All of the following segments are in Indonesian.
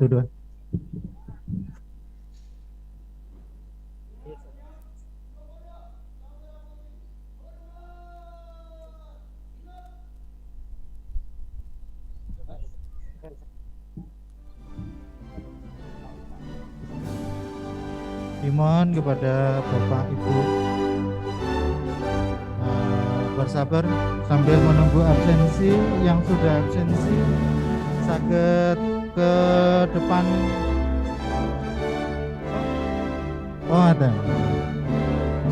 1, 2. Dimohon kepada Bapak Ibu bersabar sambil menunggu absensi. Yang sudah absensi saged ke depan. Oh ada.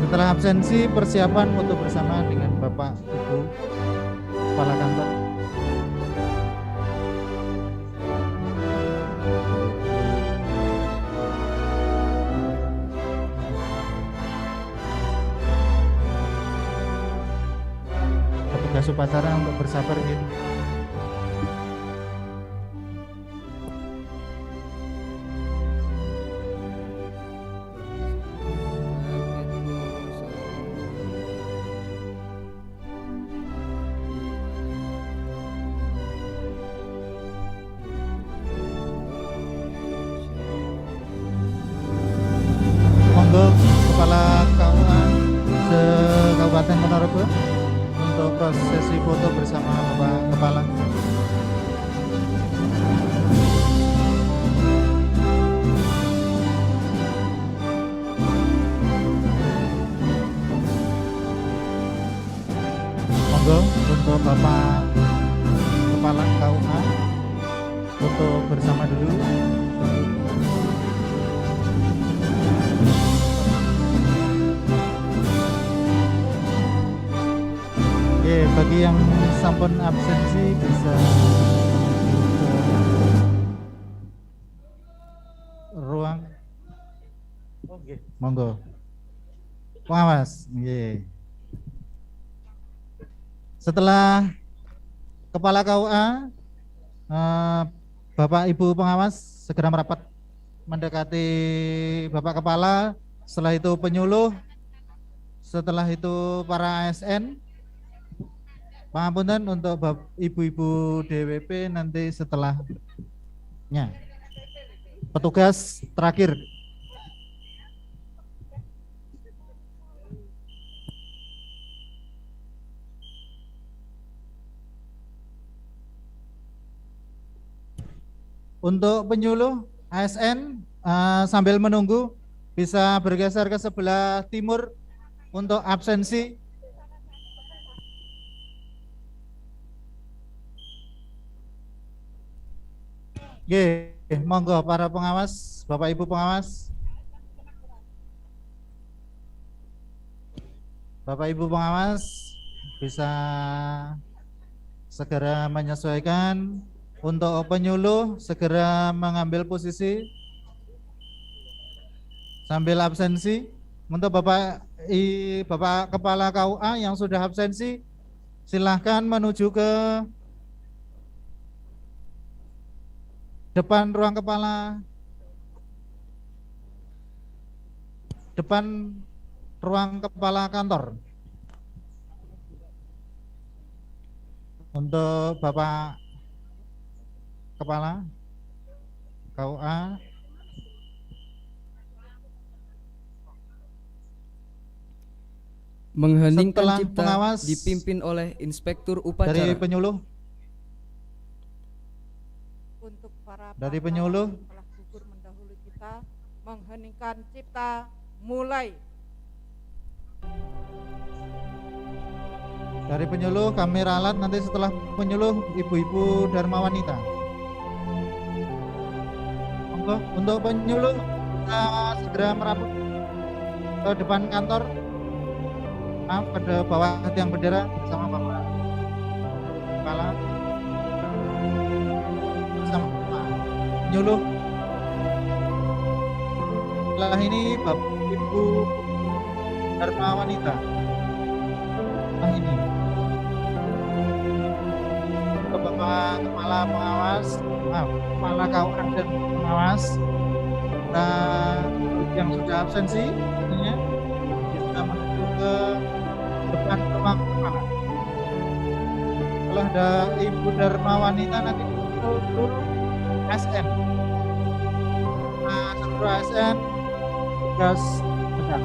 Setelah absensi persiapan foto bersama dengan Bapak Ibu Kepala Kantor. Petugas upacara untuk bersabar gitu. Kepala KUA se-Kabupaten Ponorogo untuk prosesi foto bersama Bapak Kepala. Monggo untuk Bapak Kepala KUA foto bersama dulu. Oke, bagi yang sampun absensi bisa ke ruang. Oke, monggo. Pengawas, setelah Kepala KUA, Bapak Ibu pengawas segera merapat mendekati Bapak Kepala. Setelah itu penyuluh, setelah itu para ASN. Pangapunten untuk ibu-ibu DWP nanti setelahnya. Petugas terakhir. Untuk penyuluh ASN sambil menunggu bisa bergeser ke sebelah timur untuk absensi. Oke, monggo para pengawas, Bapak Ibu pengawas. Bapak Ibu pengawas bisa segera menyesuaikan. Untuk penyuluh segera mengambil posisi sambil absensi. Untuk Bapak Kepala KUA yang sudah absensi, silahkan menuju ke depan ruang kepala, depan ruang kepala kantor. Untuk Bapak Kepala KUA, mengheningkan cipta pengawas dipimpin oleh Inspektur Upacara. Dari penyuluh. Untuk para dari penyuluh telah gugur mendahului kita, mengheningkan cipta mulai. Dari penyuluh kami ralat nanti setelah penyuluh ibu-ibu Dharma Wanita. Untuk penyuluh kita segera merapat ke depan kantor. Maaf, pada bawah tiang bendera bersama Bapak Kepala. Penyuluh. Setelah ini Bapak Ibu Dharma Wanita. Nah ini Bapak Kepala Pengawas, Kepala KUA dan Pengawas, yang sudah absensi, tentunya kita menuju ke depan ruang kepala. Setelah ada Ibu Dharma Wanita nanti seluruh SN Pro ASN tugas sedang.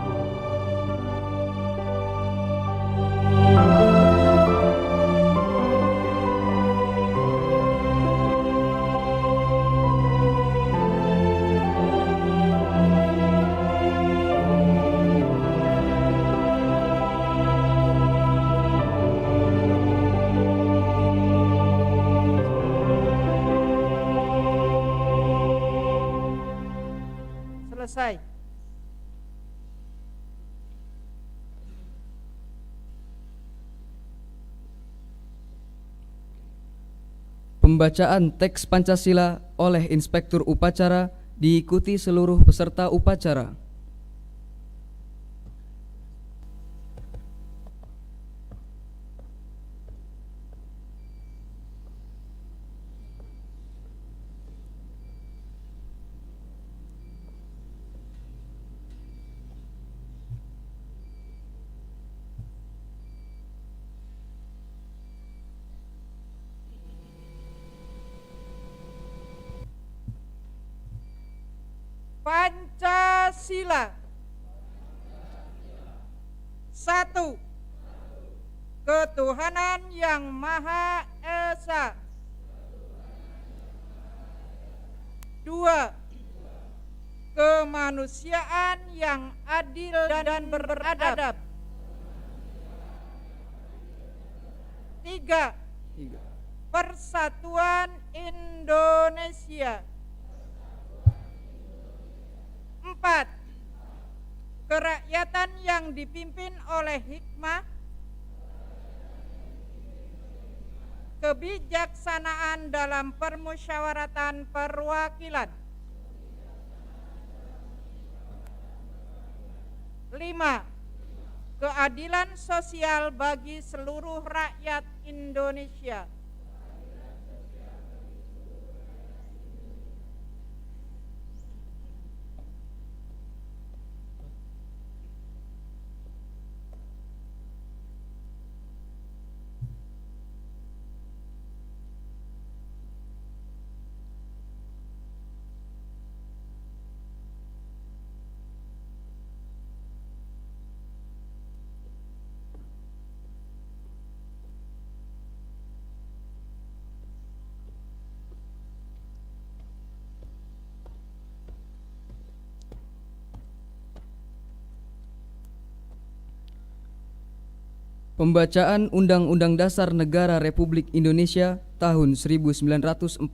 Selesai. Pembacaan teks Pancasila oleh Inspektur Upacara diikuti seluruh peserta upacara. Pancasila. 1. Ketuhanan yang Maha Esa. 2. Kemanusiaan yang adil dan beradab. 3. Persatuan Indonesia. 4. Kerakyatan yang dipimpin oleh hikmah, kebijaksanaan dalam permusyawaratan perwakilan. 5. Keadilan sosial bagi seluruh rakyat Indonesia. Pembacaan Undang-Undang Dasar Negara Republik Indonesia tahun 1945.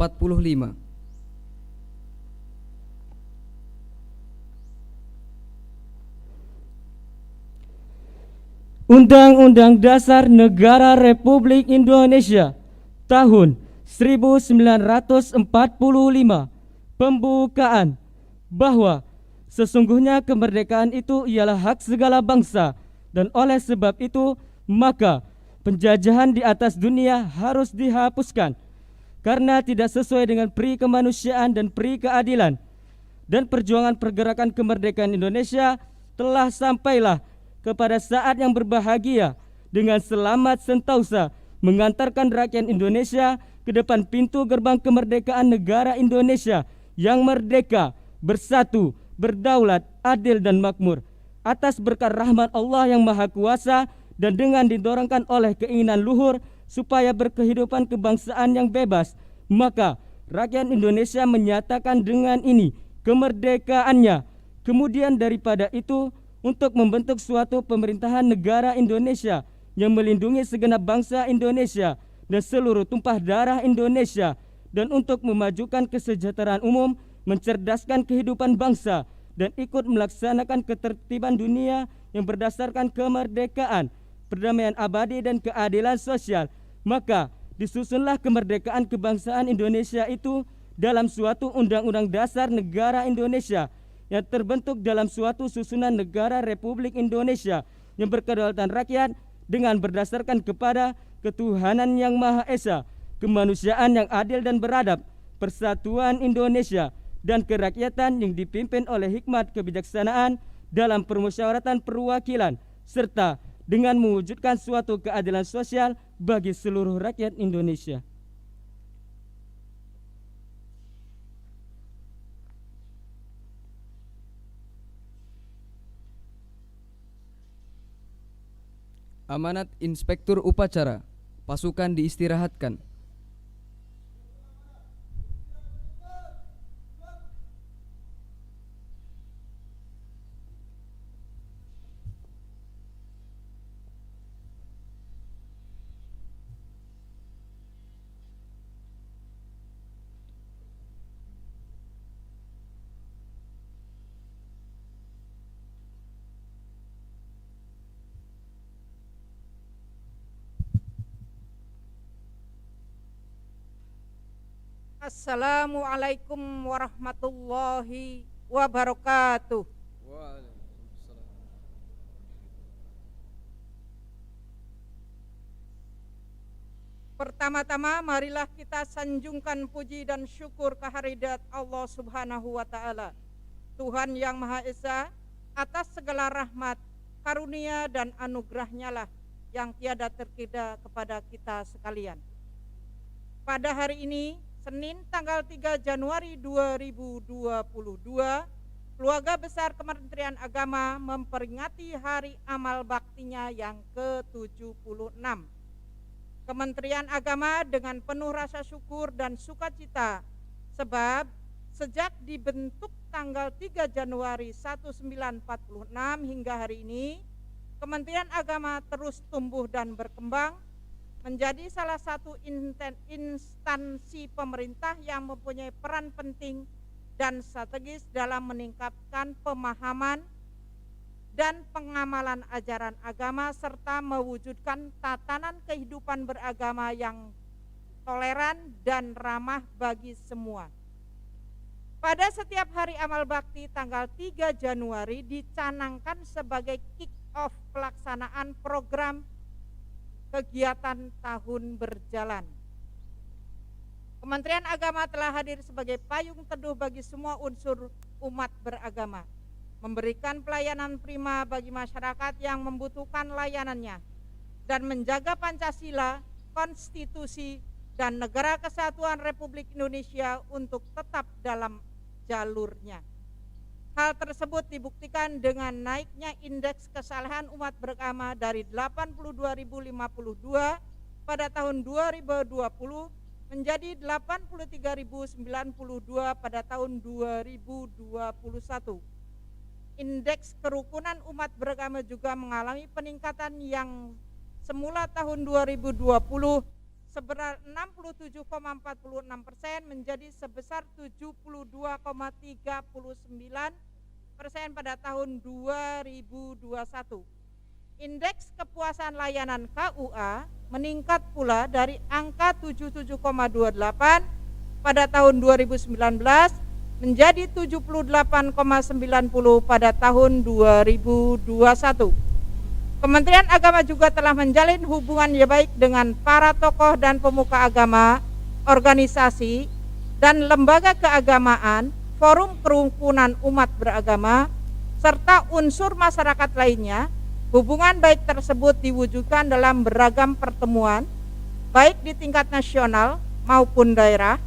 Undang-Undang Dasar Negara Republik Indonesia tahun 1945. Pembukaan bahwa sesungguhnya kemerdekaan itu ialah hak segala bangsa, dan oleh sebab itu maka penjajahan di atas dunia harus dihapuskan karena tidak sesuai dengan peri kemanusiaan dan peri keadilan. Dan perjuangan pergerakan kemerdekaan Indonesia telah sampailah kepada saat yang berbahagia dengan selamat sentausa mengantarkan rakyat Indonesia ke depan pintu gerbang kemerdekaan negara Indonesia yang merdeka, bersatu, berdaulat, adil dan makmur. Atas berkat rahmat Allah yang Maha Kuasa dan dengan didorongkan oleh keinginan luhur supaya berkehidupan kebangsaan yang bebas, maka rakyat Indonesia menyatakan dengan ini kemerdekaannya. Kemudian daripada itu, untuk membentuk suatu pemerintahan negara Indonesia yang melindungi segenap bangsa Indonesia dan seluruh tumpah darah Indonesia, dan untuk memajukan kesejahteraan umum, mencerdaskan kehidupan bangsa, dan ikut melaksanakan ketertiban dunia yang berdasarkan kemerdekaan, perdamaian abadi dan keadilan sosial, maka disusunlah kemerdekaan kebangsaan Indonesia itu dalam suatu undang-undang dasar negara Indonesia yang terbentuk dalam suatu susunan negara Republik Indonesia yang berkedaulatan rakyat dengan berdasarkan kepada ketuhanan yang Maha Esa, kemanusiaan yang adil dan beradab, persatuan Indonesia, dan kerakyatan yang dipimpin oleh hikmat kebijaksanaan dalam permusyawaratan perwakilan, serta dengan mewujudkan suatu keadilan sosial bagi seluruh rakyat Indonesia. Amanat Inspektur Upacara. Pasukan diistirahatkan. Assalamualaikum warahmatullahi wabarakatuh. Pertama-tama marilah kita sanjungkan puji dan syukur kehadirat Allah Subhanahu wa taala, Tuhan yang Maha Esa, atas segala rahmat, karunia dan anugerahnya lah yang tiada terkira kepada kita sekalian. Pada hari ini, Senin tanggal 3 Januari 2022, Keluarga Besar Kementerian Agama memperingati Hari Amal Baktinya yang ke-76. Kementerian Agama dengan penuh rasa syukur dan sukacita, sebab sejak dibentuk tanggal 3 Januari 1946 hingga hari ini, Kementerian Agama terus tumbuh dan berkembang menjadi salah satu instansi pemerintah yang mempunyai peran penting dan strategis dalam meningkatkan pemahaman dan pengamalan ajaran agama serta mewujudkan tatanan kehidupan beragama yang toleran dan ramah bagi semua. Pada setiap hari amal bakti tanggal 3 Januari dicanangkan sebagai kick-off pelaksanaan program kegiatan tahun berjalan. Kementerian Agama telah hadir sebagai payung teduh bagi semua unsur umat beragama, memberikan pelayanan prima bagi masyarakat yang membutuhkan layanannya, dan menjaga Pancasila, konstitusi, dan negara kesatuan Republik Indonesia untuk tetap dalam jalurnya. Hal tersebut dibuktikan dengan naiknya indeks kesalahan umat beragama dari 82.052 pada tahun 2020 menjadi 83.092 pada tahun 2021. Indeks kerukunan umat beragama juga mengalami peningkatan yang semula tahun 2020 sebesar 67,46% menjadi sebesar 72,39% pada tahun 2021. Indeks kepuasan layanan KUA meningkat pula dari angka 77,28 pada tahun 2019 menjadi 78,90 pada tahun 2021. Kementerian Agama juga telah menjalin hubungan yang baik dengan para tokoh dan pemuka agama, organisasi, dan lembaga keagamaan, forum kerukunan umat beragama, serta unsur masyarakat lainnya. Hubungan baik tersebut diwujudkan dalam beragam pertemuan, baik di tingkat nasional maupun daerah,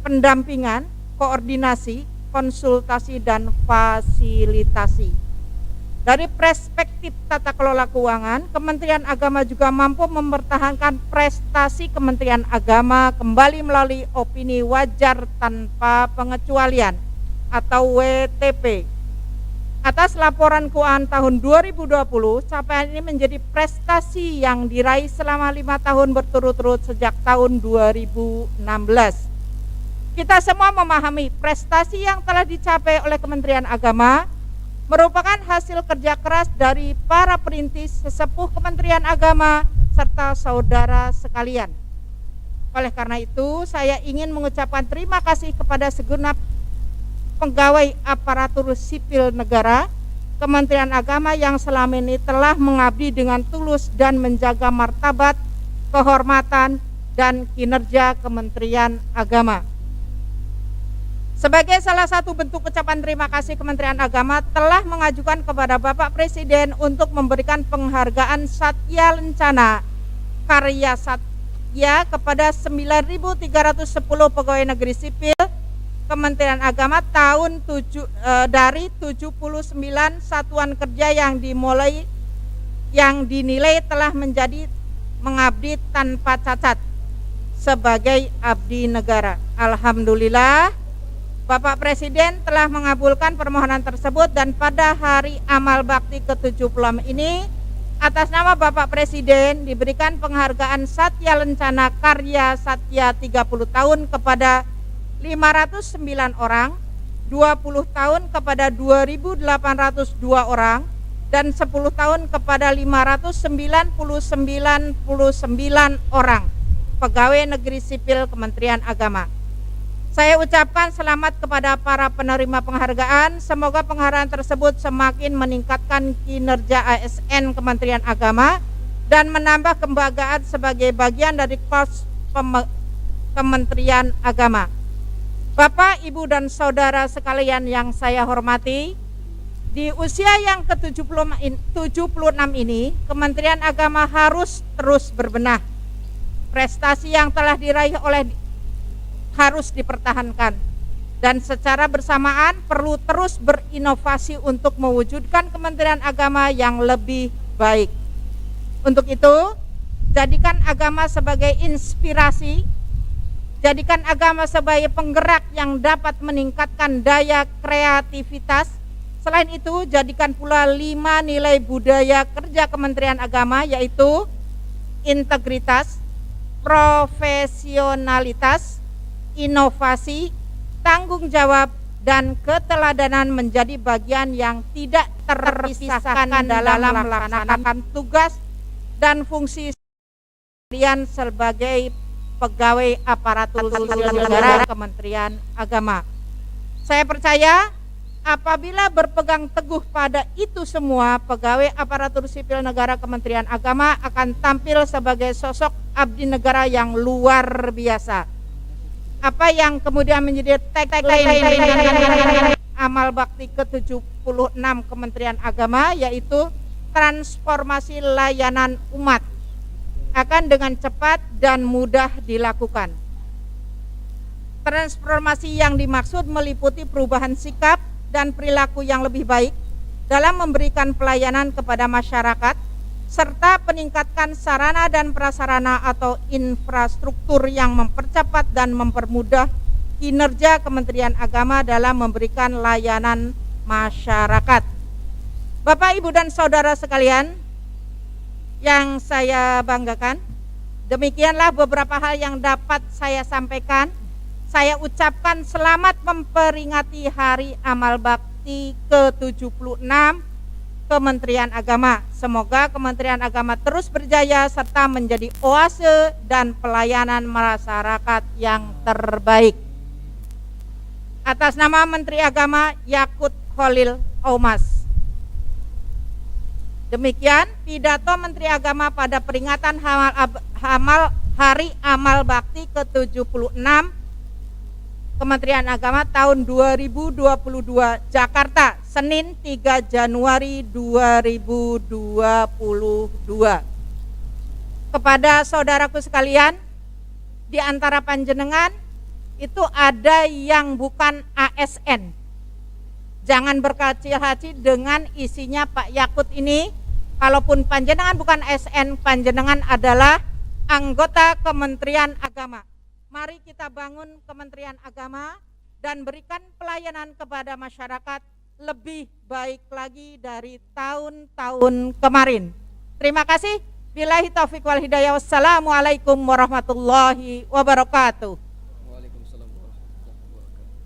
pendampingan, koordinasi, konsultasi, dan fasilitasi. Dari perspektif tata kelola keuangan, Kementerian Agama juga mampu mempertahankan prestasi Kementerian Agama kembali melalui opini wajar tanpa pengecualian atau WTP. Atas laporan keuangan tahun 2020, capaian ini menjadi prestasi yang diraih selama 5 tahun berturut-turut sejak tahun 2016. Kita semua memahami prestasi yang telah dicapai oleh Kementerian Agama merupakan hasil kerja keras dari para perintis sesepuh Kementerian Agama serta saudara sekalian. Oleh karena itu, saya ingin mengucapkan terima kasih kepada segenap pegawai aparatur sipil negara Kementerian Agama yang selama ini telah mengabdi dengan tulus dan menjaga martabat, kehormatan, dan kinerja Kementerian Agama. Sebagai salah satu bentuk ucapan terima kasih, Kementerian Agama telah mengajukan kepada Bapak Presiden untuk memberikan penghargaan Satya Lencana Karya Satya kepada 9.310 pegawai negeri sipil Kementerian Agama dari 79 satuan kerja yang dinilai telah menjadi mengabdi tanpa cacat sebagai abdi negara. Alhamdulillah, Bapak Presiden telah mengabulkan permohonan tersebut dan pada hari amal bakti ke-76 ini atas nama Bapak Presiden diberikan penghargaan Satya Lencana Karya Satya 30 tahun kepada 509 orang, 20 tahun kepada 2.802 orang, dan 10 tahun kepada 599 orang pegawai negeri sipil Kementerian Agama. Saya ucapkan selamat kepada para penerima penghargaan. Semoga penghargaan tersebut semakin meningkatkan kinerja ASN Kementerian Agama dan menambah kebanggaan sebagai bagian dari korps Kementerian Agama. Bapak, Ibu, dan saudara sekalian yang saya hormati, di usia yang ke-76 ini, Kementerian Agama harus terus berbenah. Prestasi yang telah diraih harus dipertahankan dan secara bersamaan perlu terus berinovasi untuk mewujudkan Kementerian Agama yang lebih baik. Untuk itu, jadikan agama sebagai inspirasi, jadikan agama sebagai penggerak yang dapat meningkatkan daya kreativitas. Selain itu, jadikan pula 5 nilai budaya kerja Kementerian Agama, yaitu integritas, profesionalitas, inovasi, tanggung jawab, dan keteladanan menjadi bagian yang tidak terpisahkan dalam melaksanakan tugas dan fungsi kalian sebagai pegawai aparatur sipil negara Kementerian Agama. Saya percaya apabila berpegang teguh pada itu semua, pegawai aparatur sipil negara Kementerian Agama akan tampil sebagai sosok abdi negara yang luar biasa. Apa yang kemudian menjadi tagline amal bakti ke-76 Kementerian Agama, yaitu transformasi layanan umat akan dengan cepat dan mudah dilakukan. Transformasi yang dimaksud meliputi perubahan sikap dan perilaku yang lebih baik dalam memberikan pelayanan kepada masyarakat, serta peningkatan sarana dan prasarana atau infrastruktur yang mempercepat dan mempermudah kinerja Kementerian Agama dalam memberikan layanan masyarakat. Bapak, Ibu, dan saudara sekalian yang saya banggakan, demikianlah beberapa hal yang dapat saya sampaikan. Saya ucapkan selamat memperingati Hari Amal Bakti ke-76 Kementerian Agama. Semoga Kementerian Agama terus berjaya serta menjadi oase dan pelayanan masyarakat yang terbaik. Atas nama Menteri Agama Yakut Khalil Aumas. Demikian pidato Menteri Agama pada peringatan Hari Amal Bakti ke-76 Kementerian Agama tahun 2022, Jakarta, Senin 3 Januari 2022. Kepada saudaraku sekalian, di antara panjenengan itu ada yang bukan ASN. Jangan berkecil hati dengan isinya Pak Yakut ini. Kalaupun panjenengan bukan ASN, panjenengan adalah anggota Kementerian Agama. Mari kita bangun Kementerian Agama dan berikan pelayanan kepada masyarakat lebih baik lagi dari tahun-tahun kemarin. Terima kasih. Billahi taufiq wal hidayah. Wassalamualaikum warahmatullahi wabarakatuh. Waalaikumsalam warahmatullahi wabarakatuh.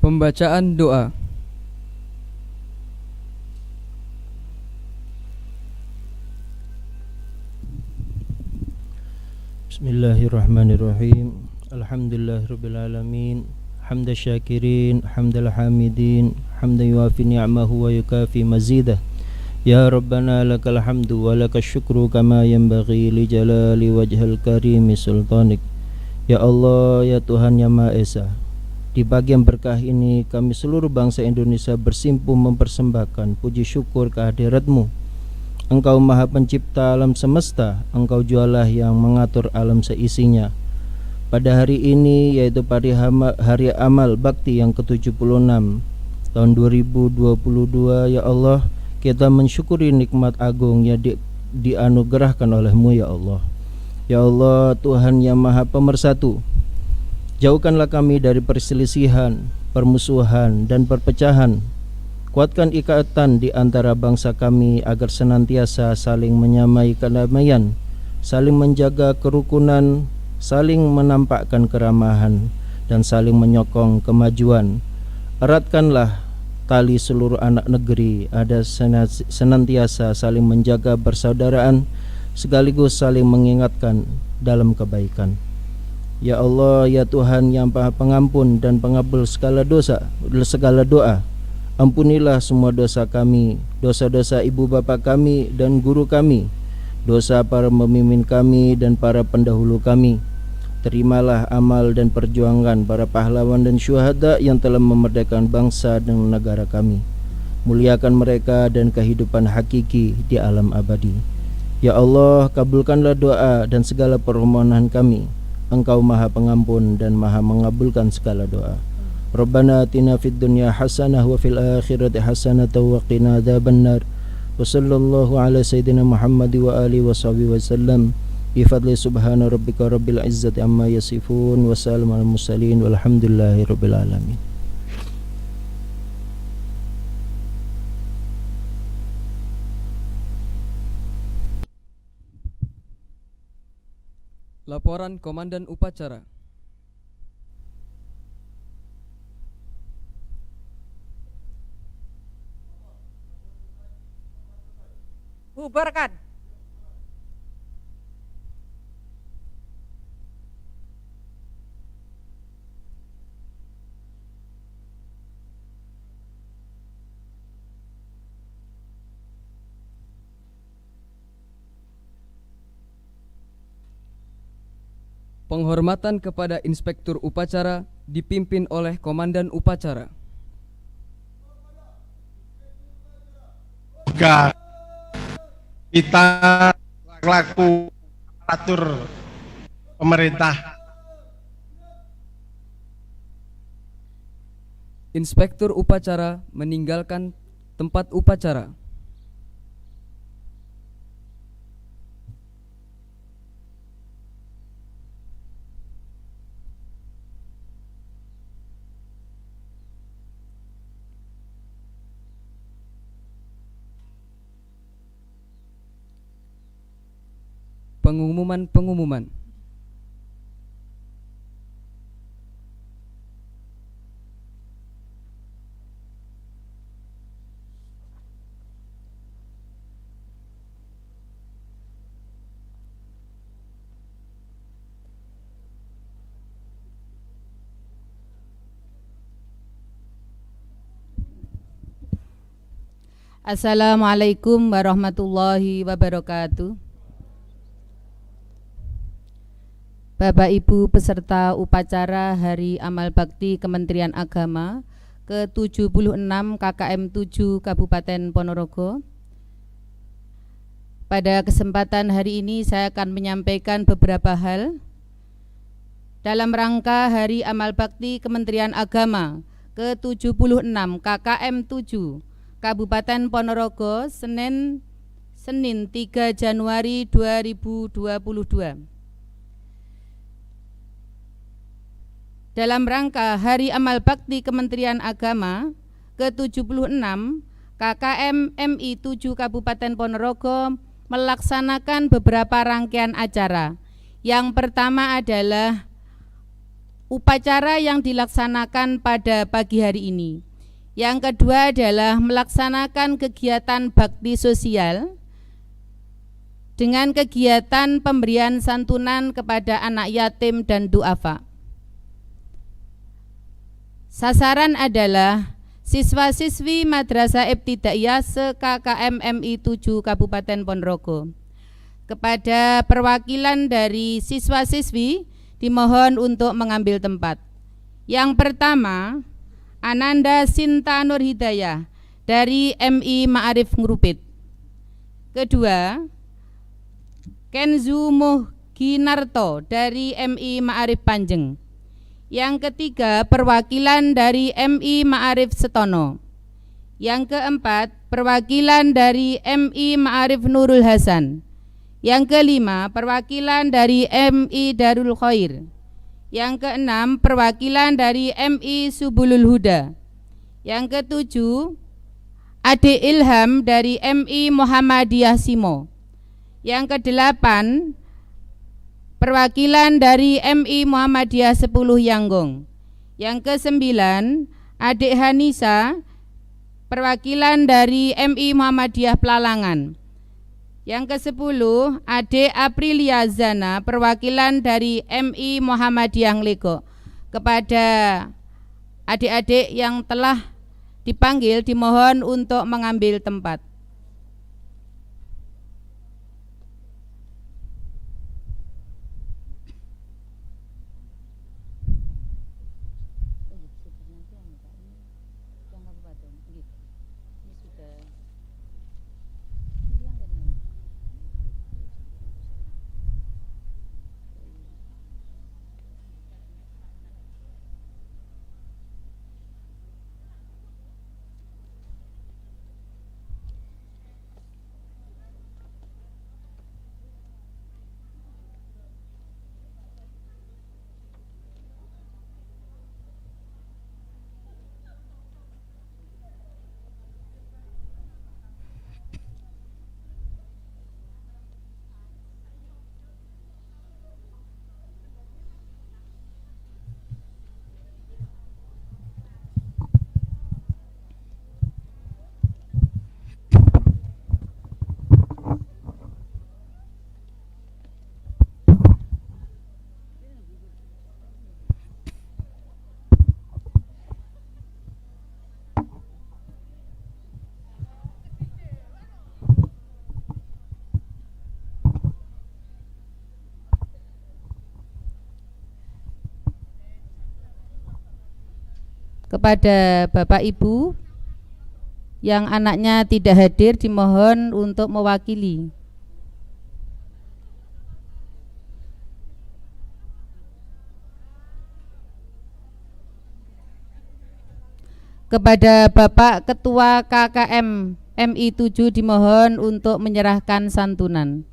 Pembacaan doa. Bismillahirrahmanirrahim. Alhamdulillahirabbil alamin. Hamda syakirin, hamdal hamidin, hamdan yuafi ni'amahu wa yukafi mazidah. Ya Rabbana lakal hamdu wa lakal syukru kama yanbaghi li jalali wajhal karimi sultanik. Ya Allah, ya Tuhan yang Maha Esa, di bagian berkah ini kami seluruh bangsa Indonesia bersimpuh mempersembahkan puji syukur kehadirat-Mu. Engkau Maha Pencipta alam semesta, Engkau jualah yang mengatur alam seisinya. Pada hari ini, yaitu hari amal bakti yang ke-76 tahun 2022, ya Allah, kita mensyukuri nikmat agung yang dianugerahkan oleh-Mu, ya Allah. Ya Allah, Tuhan yang Maha Pemersatu, jauhkanlah kami dari perselisihan, permusuhan, dan perpecahan. Kuatkan ikatan di antara bangsa kami agar senantiasa saling menyamai kedamaian, saling menjaga kerukunan, saling menampakkan keramahan, dan saling menyokong kemajuan. Eratkanlah tali seluruh anak negeri, ada senantiasa saling menjaga persaudaraan, sekaligus saling mengingatkan dalam kebaikan. Ya Allah, ya Tuhan yang Maha Pengampun dan Pengabul segala doa, ampunilah semua dosa kami, dosa-dosa ibu bapa kami dan guru kami, dosa para pemimpin kami dan para pendahulu kami. Terimalah amal dan perjuangan para pahlawan dan syuhada yang telah memerdekakan bangsa dan negara kami. Muliakan mereka dan kehidupan hakiki di alam abadi. Ya Allah, kabulkanlah doa dan segala permohonan kami. Engkau Maha Pengampun dan Maha mengabulkan segala doa. Rabbana atina fid dunya hasanah wa fil akhirati hasanah wa qina adzabannar. Wa sallallahu ala sayyidina Muhammad wa alihi wa sahbihi wasallam. Bi fadli subhana rabbika rabbil izzati amma yasifun wa salamun alal mursalin walhamdulillahi rabbil alamin. Laporan Komandan Upacara. Bubarkan. Penghormatan kepada Inspektur Upacara dipimpin oleh Komandan Upacara. Juga kita laku aparatur pemerintah. Inspektur Upacara meninggalkan tempat upacara. Pengumuman. Assalamualaikum warahmatullahi wabarakatuh. Bapak Ibu peserta upacara Hari Amal Bakti Kementerian Agama ke-76 KKM 7 Kabupaten Ponorogo. Pada kesempatan hari ini saya akan menyampaikan beberapa hal dalam rangka Hari Amal Bakti Kementerian Agama ke-76 KKM 7 Kabupaten Ponorogo, Senin 3 Januari 2022. Dalam rangka Hari Amal Bakti Kementerian Agama ke-76 KKM MI 7 Kabupaten Ponorogo melaksanakan beberapa rangkaian acara. Yang pertama adalah upacara yang dilaksanakan pada pagi hari ini. Yang kedua adalah melaksanakan kegiatan bakti sosial dengan kegiatan pemberian santunan kepada anak yatim dan duafa. Sasaran adalah siswa-siswi Madrasah Ibtidaiyah se-KKM MI 7 Kabupaten Ponorogo. Kepada perwakilan dari siswa-siswi dimohon untuk mengambil tempat. Yang pertama, Ananda Sinta Nur Hidayah dari MI Ma'arif Ngrupit. Kedua, Kenzu Muhginarto dari MI Ma'arif Panjeng. Yang ketiga, perwakilan dari MI Ma'arif Setono. Yang keempat, perwakilan dari MI Ma'arif Nurul Hasan. Yang kelima, perwakilan dari MI Darul Khair. Yang keenam, perwakilan dari MI Subulul Huda. Yang ketujuh, Ade Ilham dari MI Muhammadiyah Simo. Yang kedelapan, perwakilan dari MI Muhammadiyah 10 Yanggong. Yang kesembilan, Adik Hanisa, perwakilan dari MI Muhammadiyah Pelalangan. Yang ke-10, Adik Aprilia Zana, perwakilan dari MI Muhammadiyah Nglego. Kepada adik-adik yang telah dipanggil dimohon untuk mengambil tempat. Kepada Bapak Ibu yang anaknya tidak hadir dimohon untuk mewakili. Kepada Bapak Ketua KKM MI 7 dimohon untuk menyerahkan santunan.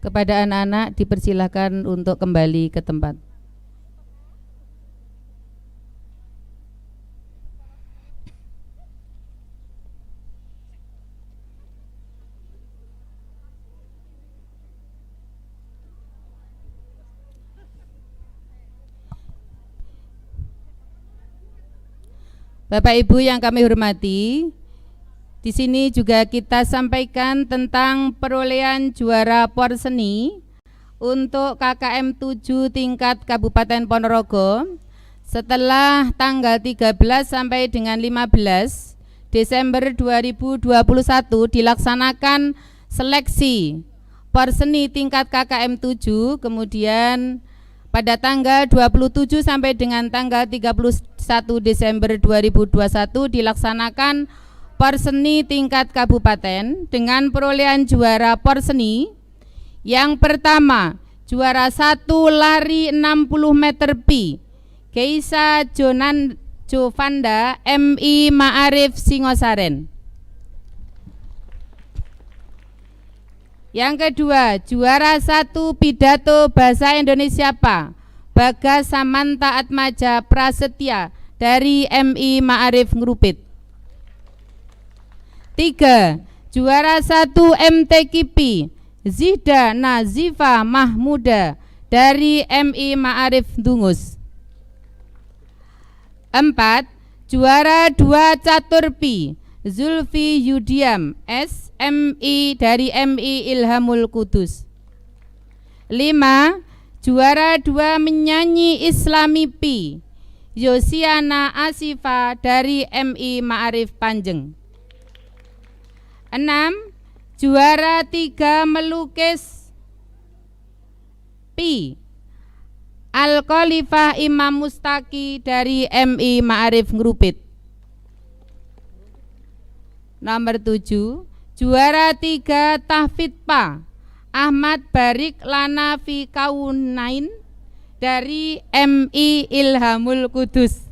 Kepada anak-anak dipersilakan untuk kembali ke tempat. Bapak Ibu yang kami hormati, di sini juga kita sampaikan tentang perolehan juara porseni untuk KKM 7 tingkat Kabupaten Ponorogo setelah tanggal 13 sampai dengan 15 Desember 2021 dilaksanakan seleksi Porseni tingkat KKM 7, kemudian pada tanggal 27 sampai dengan tanggal 31 Desember 2021 dilaksanakan Porseni tingkat kabupaten dengan perolehan juara Porseni. Yang pertama, juara 1 lari 60 meter pi, Keisa Jovanda MI Ma'arif Singosaren. Yang kedua, juara 1 pidato bahasa Indonesia PA, Bagas Samanta Atmaja Prasetya dari MI Ma'arif Ngrupit. 3. Juara 1 MTKP, Zihda Nazifa Mahmuda dari MI Ma'arif Dungus. 4. Juara 2 Catur Pi, Zulfi Yudiam SMI dari MI Ilhamul Kudus. 5. Juara 2 menyanyi Islami Pi, Yosiana Asifa dari MI Ma'arif Panjeng. 6. Juara 3 melukis Pi, Al-Khalifah Imam Mustaki dari MI Ma'arif Ngrupit. Nomor 7, juara 3 tahfidz PA, Ahmad Barik Lanafi Kaunain dari MI Ilhamul Kudus.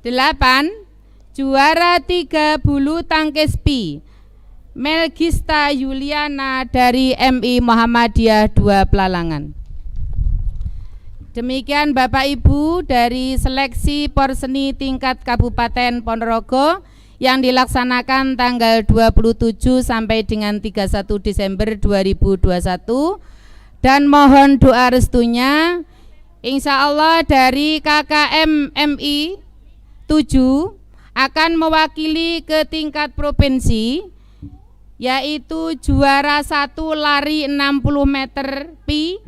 8. Juara 3 bulu tangkis Pi, Melgista Yuliana dari MI Muhammadiyah 2 Pelalangan. Demikian Bapak Ibu dari seleksi Porseni tingkat Kabupaten Ponorogo yang dilaksanakan tanggal 27 sampai dengan 31 Desember 2021, dan mohon doa restunya. Insya Allah dari KKM MI 7 akan mewakili ke tingkat provinsi, yaitu juara 1 lari 60 meter pi,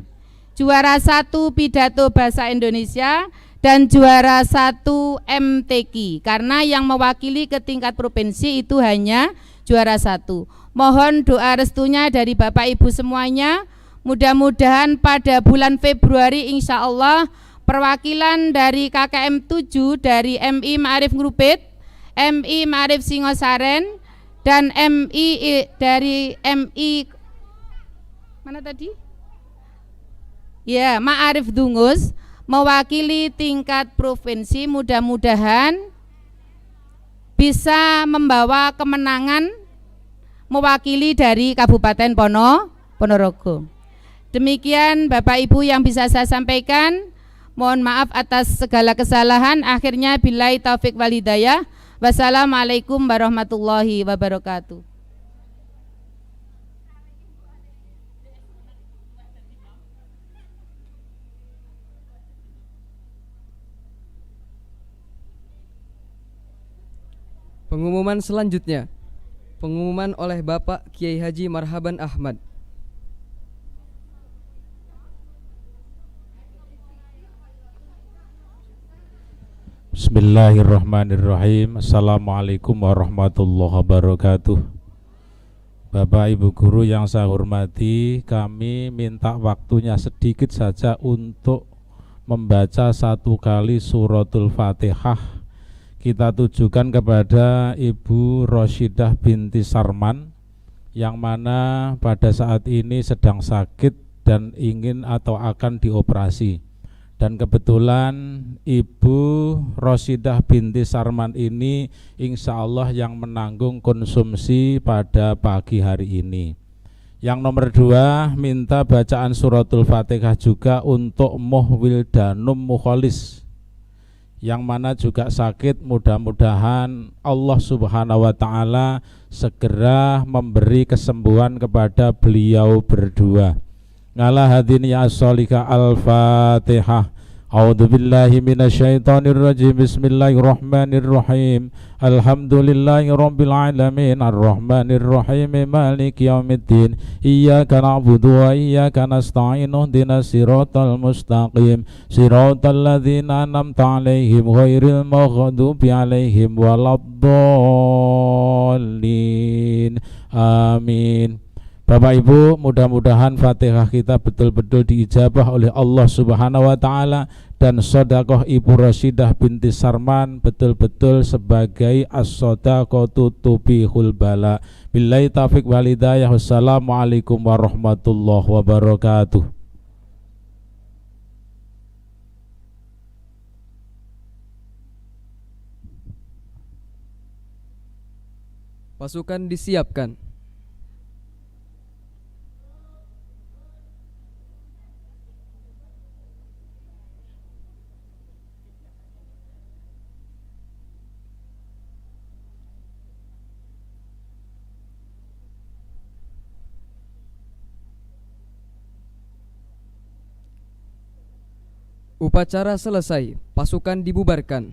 juara 1 pidato bahasa Indonesia, dan juara 1 MTQ, karena yang mewakili ke tingkat provinsi itu hanya juara 1. Mohon doa restunya dari Bapak Ibu semuanya. Mudah-mudahan pada bulan Februari insya Allah perwakilan dari KKM 7 dari MI Ma'arif Ngrupit, MI Ma'arif Singosaren, dan MI dari MI mana tadi? Ya, Ma'arif Dungus mewakili tingkat provinsi, mudah-mudahan bisa membawa kemenangan mewakili dari Kabupaten Ponorogo. Demikian Bapak Ibu yang bisa saya sampaikan. Mohon maaf atas segala kesalahan. Akhirnya billahi taufik wal hidayah. Wassalamualaikum warahmatullahi wabarakatuh. Pengumuman selanjutnya, pengumuman oleh Bapak Kiai Haji Marhaban Ahmad. Bismillahirrahmanirrahim. Assalamualaikum warahmatullahi wabarakatuh. Bapak Ibu Guru yang saya hormati, kami minta waktunya sedikit saja untuk membaca 1 kali suratul Fatihah. Kita tujukan kepada Ibu Roshidah binti Sarman yang mana pada saat ini sedang sakit dan ingin atau akan dioperasi. Dan kebetulan Ibu Roshidah binti Sarman ini insya Allah yang menanggung konsumsi pada pagi hari ini. Yang nomor 2, minta bacaan suratul Fatihah juga untuk Muhwildanum Mukholis yang mana juga sakit. Mudah-mudahan Allah Subhanahu wa Ta'ala segera memberi kesembuhan kepada beliau berdua. Ngala hadin ya sholika al-Fatihah. A'udzu billahi minasyaitonir rajim. Bismillahirrahmanirrahim. Alhamdulillahirabbil alamin arrahmanir rahim maliki yaumiddin. Iyyaka na'budu wa iyyaka nasta'in. Ihdinas siratal mustaqim. Siratal ladzina an'amta 'alaihim ghairil maghdubi 'alaihim waladdallin. Amin. Bapak Ibu, mudah-mudahan Fatihah kita betul-betul diijabah oleh Allah Subhanahu wa taala dan sedekah Ibu Rasyidah binti Sarman betul-betul sebagai as-shadaqatu tubihul bala. Billahi taufiq wal hidayah. Wassalamualaikum warahmatullahi wabarakatuh. Pasukan disiapkan. Upacara selesai, pasukan dibubarkan.